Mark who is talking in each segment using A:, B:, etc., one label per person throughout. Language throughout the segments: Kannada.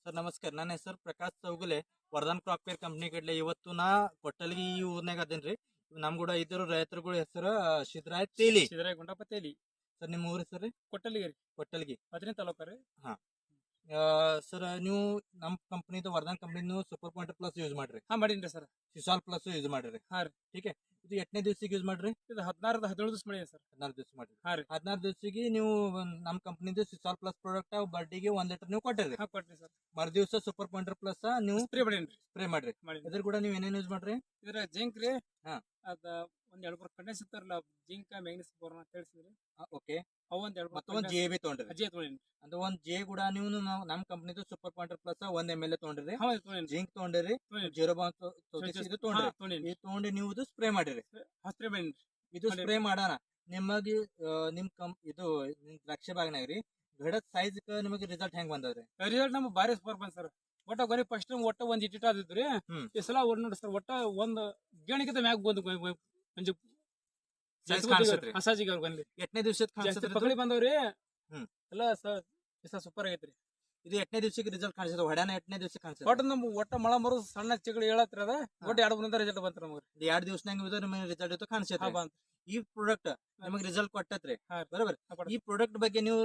A: ಸರ್ ನಮಸ್ಕಾರ. ನನ್ನ ಹೆಸರು Prakash Chougule, Vardhan crop care company ಕಡ್ಲೆ. ಇವತ್ತು ನಾ ಕೊಟ್ಟಲ್ಗಿ ಈ ಊರ್ನಾಗ ಅದೇನ್ರಿ. ನಮ್ ಕೂಡ ಇದ್ರ ರೈತರುಗಳ ಹೆಸರು ಸಿದ್ದರಾಯ್ ತೇಲಿ.
B: ಸಿದ್ದರಾಯ ಗುಂಡಪ್ಪ ತೇಲಿ.
A: ಸರ್ ನಿಮ್ಮ ಊರ ಹೆಸರು
B: ಕೊಟ್ಟಲಿಗೆ
A: ಕೊಟ್ಟಲ್ಗಿ.
B: ಬದ್ರಿ ತಾಲೂಕ ರೀ.
A: ಹಾ ಸರ್, ನೀವು ನಮ್ ಕಂಪ್ನಿದು ವರ್ಧನ್ ಕಂಪ್ನಿದು ಸೂಪರ್ ಪಾಯಿಂಟ್ ಪ್ಲಸ್ ಯೂಸ್ ಮಾಡ್ರಿ,
B: ಹಾ ಮಾಡೀನ್ರಿ ಸರ್.
A: ಸಿಸಾಲ್ ಪ್ಲಸ್ ಯೂಸ್ ಮಾಡ್ರಿ.
B: ಹಾ ರೀ.
A: ಟೀಕೆ. ಇದು ಎಷ್ಟನೇ ದಿವಸಿಗೆ ಯೂಸ್ ಮಾಡ್ರಿ?
B: ಇದು 16 ದಿವಸ ಮಾಡೀನಿ ಸರ್.
A: 14 ದಿವಸ ಮಾಡ್ರಿ.
B: ಹಾ ರೀ.
A: 14 ದಿವಸಿಗೆ ನೀವು ನಮ್ ಕಂಪ್ನಿದು ಸಿಸಾಲ್ ಪ್ಲಸ್ ಪ್ರಾಡಕ್ಟ್ ಬಡ್ಡಿಗೆ 1 ಲೀಟರ್ ನೀವು ಕೊಟ್ಟಿರಿ.
B: ಹಾ ಕೊಟ್ರಿ ಸರ್.
A: ಮರು ದಿವಸ ಸೂಪರ್ ಪಾಯಿಂಟ್ ಪ್ಲಸ್ ನೀವು
B: ಸ್ಪ್ರೇ ಮಾಡೀನ್ರಿ.
A: ಸ್ಪ್ರೇ ಮಾಡ್ರಿ.
B: ಮಾಡೀನಿ.
A: ಇದ್ರ ಕೂಡ ನೀವು ಏನೇನು ಯೂಸ್ ಮಾಡ್ರಿ?
B: ಇದ್ರ ಜಿಂಕ್ ರೀ.
A: ಹಾ.
B: ಅದ ಒಂದ್ 2-3 ಕಂಡೆನ್ಸ್ ಇರ್ತಾರಲ್ಲ, ಜಿಂಕ್ ಮ್ಯಾಗ್ನೀಸ್ ಬೋರಾನ್ ಅಂತ ಹೇಳಿಸಿದ್ರಿ.
A: ಓಕೆ.
B: ಅವು ಒಂದ್ 2
A: ಮತ್ತೊಂದ್ ಜೆ ಬಿ ತೊಗೊಂಡ್ರಿ.
B: ಅಜ್ಜಿ ತೊಗೊಂಡಿನಿ.
A: ಅದು ಒಂದ್ ಜೆ ಕೂಡ ನೀವು ನಮ್ ಕಂಪ್ನಿದು ಸೂಪರ್ ಪಾಯಿಂಟ್ ಪ್ಲಸ್ 1 ml ತೊಗೊಂಡ್ರಿ.
B: ಹಾ ತೊಗೊಂಡಿನಿ.
A: ಜಿಂಕ್ ತೊಗೊಂಡಿರಿ.
B: ತೊಗೊಂಡಿನಿ.
A: ಜೀರೋ ಬಾಂಕ್ ಇದು ತೊಗೊಂಡ್ರಿ.
B: ತೊಗೊಂಡಿನಿ.
A: ಇದು ತೊಗೊಂಡು ನೀವು ಇದು ಸ್ಪ್ರೇ ಮಾಡಿರಿ.
B: ಸ್ಪ್ರೇ ಮಾಡೀನಿ.
A: ಇದು ಸ್ಪ್ರೇ ಮಾಡೋಣ ನಿಮಗೆ ನಿಮ್ ಇದು ನಿಮ್ ದ್ರಾಕ್ಷಿ ಬಾಗ್ನಾಗ ರೀ ಗಿಡದ ಸೈಜ್ ನಿಮಗೆ ರಿಸಲ್ಟ್ ಹೆಂಗ್ ಬಂದದ್ರಿ?
B: ರಿಸಲ್ಟ್ ನಮ್ಗೆ ಭಾರಿ ಸೂಪರ್ ಬಂದ್ ಸರ್. ಒಟ್ಟ ಬರೀ ಫಸ್ಟ್ ಒಟ್ಟ ಒಂದ್ ಇಟ್ಟಿಟ್ ಆದಿತ್ರಿ. ಈ ಸಲ ಒಟ್ಟು ನೋಡಿ ಸರ್, ಒಟ್ಟ ಒಂದ್ ಗೇಣಿಗಿಂತ ಮ್ಯಾಗ ಬಂದು ಮಂಜು
A: ಸೈಜ್ ಕಾಣಿಸ್ತೈತ್ರಿ.
B: ಮಸಾಜಿಗೆ ಅವ್ರು ಬಂದ್ರಿ.
A: ಎಷ್ಟನೇ ದಿವಸದ
B: ಜಾಸ್ತಿ
A: ಕಾಣಿಸ್ತೈತ್ರಿ?
B: ಪಕಳಿ ಬಂದವ್ರಿ.
A: ಹ್ಮ್.
B: ಎಲ್ಲ ಸರ್ ಸೂಪರ್ ಆಗೈತ್ರಿ.
A: ಇದು ಎಷ್ಟನೇ ದಿವಸಕ್ಕೆ ರಿಸಲ್ಟ್ ಕಾಣಿಸ್ತದೆ? ಹೊಡ್ಯಾನ ಎಷ್ಟನೇ ದಿವಸಕ್ಕೆ ಕಾಣಿಸ್ತದೆ?
B: ಒಟ್ಟ ನಮ್ ಒಟ್ಟ ಮಳ ಮರು ಸಣ್ಣ ಚಿಗಳಿ ಹೇಳತ್ರ ಅದ. ಒಟ್ಟು 2 ದಿನದ ರಿಸಲ್ಟ್ ಬಂತ್ರ ನಮ್ಗೆ.
A: 2 ದಿವಸನಾಗ ಇದು ನಿಮಗೆ ರಿಸಲ್ಟ್ ಇತ್ತು
B: ಹಾ
A: ಕಾಣಿಸ್ತೈತ್ರಿ.
B: ಬಂತ್.
A: ಈ ಪ್ರಾಡಕ್ಟ್ ನಿಮಗೆ ರಿಸಲ್ಟ್ ಕೊಟ್ಟತ್ರಿ.
B: ಹಾ.
A: ಬರೋಬರ್.
B: ಹಾ, ಕೊಡ್ರಿ.
A: ಈ ಪ್ರಾಡಕ್ಟ್ ಬಗ್ಗೆ ನೀವು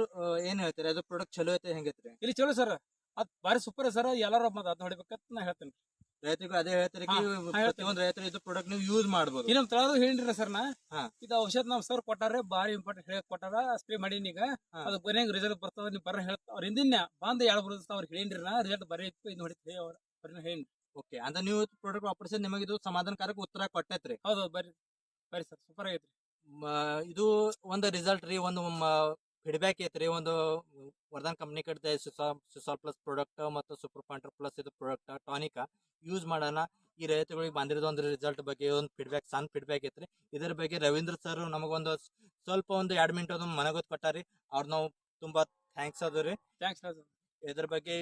A: ಏನ್ ಹೇಳ್ತೀರಿ? ಅದು ಪ್ರಾಡಕ್ಟ್ ಚಲೋ ಐತೆ ಹೆಂಗೈತ್ರಿ?
B: ಇಲ್ಲಿ ಚಲೋ ಸರ್. ಅದ್ ಭಾರಿ ಸೂಪರ್ ಸರ್. ಎಲ್ಲಾರು ಮತ್ ಅದ್ ಹೊಡಿಬೇಕಂತ ನಾ ಹೇಳ್ತೇನೆ.
A: ರೈತರಿಗೂ ಅದೇ ಹೇಳ್ತಾರೆ
B: ಹಾ,
A: ಪ್ರತಿಯೊಂದು ರೈತರು ಇದು ಪ್ರಾಡಕ್ಟ್ ನೀವು ಯೂಸ್ ಮಾಡ್ಬೋದು.
B: ಇನ್ನೊಂದ್ ತಳದು ಹೇಳಿನ್ರಿ ಸರ್ ನಾ.
A: ಹಾ.
B: ಇದು ಔಷಧ ನಾವ್ ಸರ್ ಕೊಟ್ಟಾರೆ, ಭಾರಿ ಇಂಪಾರ್ಟೆಂಟ್ ಹೇಳಿ ಕೊಟ್ಟಾರ. ಸ್ಪ್ರೇ ಮಾಡೀನಿ ಈಗ.
A: ಹಾ.
B: ಅದು ಬರೀ ರಿಸಲ್ಟ್ ಬರ್ತದ ನೀವು ಬರ್ರ ಹೇಳ್ತ ಅವ್ರ ಹಿಂದಿನ ಬಂದ್ 2 ದಿವಸ ಅವ್ರು ಹೇಳಿನ್ರಿ ನಾ. ರಿಸಲ್ಟ್ ಬರೀ ಇತ್ತು ಇದು ಹೊಡಿತೀವಿ ಅವ್ರ ಬರೀ ಹೇಳಿ.
A: ಓಕೆ. ಅಂದ್ರೆ ನೀವು ಪ್ರಾಡಕ್ಟ್ ವಾಪರಿಸಿ ನಿಮಗೆ ಇದು ಸಮಾಧಾನಕಾರಕ ಉತ್ತರ ಕೊಟ್ಟೈತ್ರಿ.
B: ಹೌದು ಬರೀ ಬರೀ ಸರ್ ಸೂಪರ್ ಆಗೈತ್ರಿ.
A: ಇದು ಒಂದು ರಿಸಲ್ಟ್ ರೀ, ಒಂದು ಫೀಡ್ಬ್ಯಾಕ್ ಐತ್ರಿ. ಒಂದು ವರ್ಧನ್ ಕಂಪ್ನಿ ಕಡೆ ಸಿಸಾಲ್ ಪ್ಲಸ್ ಪ್ರಾಡಕ್ಟ್ ಮತ್ತು ಸೂಪರ್ ಪಾಯಿಂಟರ್ ಪ್ಲಸ್ ಇದು ಪ್ರಾಡಕ್ಟ್ ಟಾನಿಕ್ ಯೂಸ್ ಮಾಡೋಣ. ಈ ರೈತಗಳಿಗೆ ಬಂದಿರೋದು ಒಂದು ರಿಸಲ್ಟ್ ಬಗ್ಗೆ ಒಂದು ಫೀಡ್ಬ್ಯಾಕ್, ಸಣ್ಣ ಫೀಡ್ಬ್ಯಾಕ್ ಐತ್ರಿ. ಇದರ ಬಗ್ಗೆ ರವೀಂದ್ರ ಸರ್ ನಮಗೊಂದು ಸ್ವಲ್ಪ ಒಂದು 2 ಮಿನಿಟ್ ಅದು ಮನಗೊತ್ತು ಕೊಟ್ಟಾರಿ. ಅವ್ರು ನಾವು ತುಂಬಾ ಥ್ಯಾಂಕ್ಸ್ ಅದು ರೀ.
B: Thanks sir.
A: ಇದ್ರ ಬಗ್ಗೆ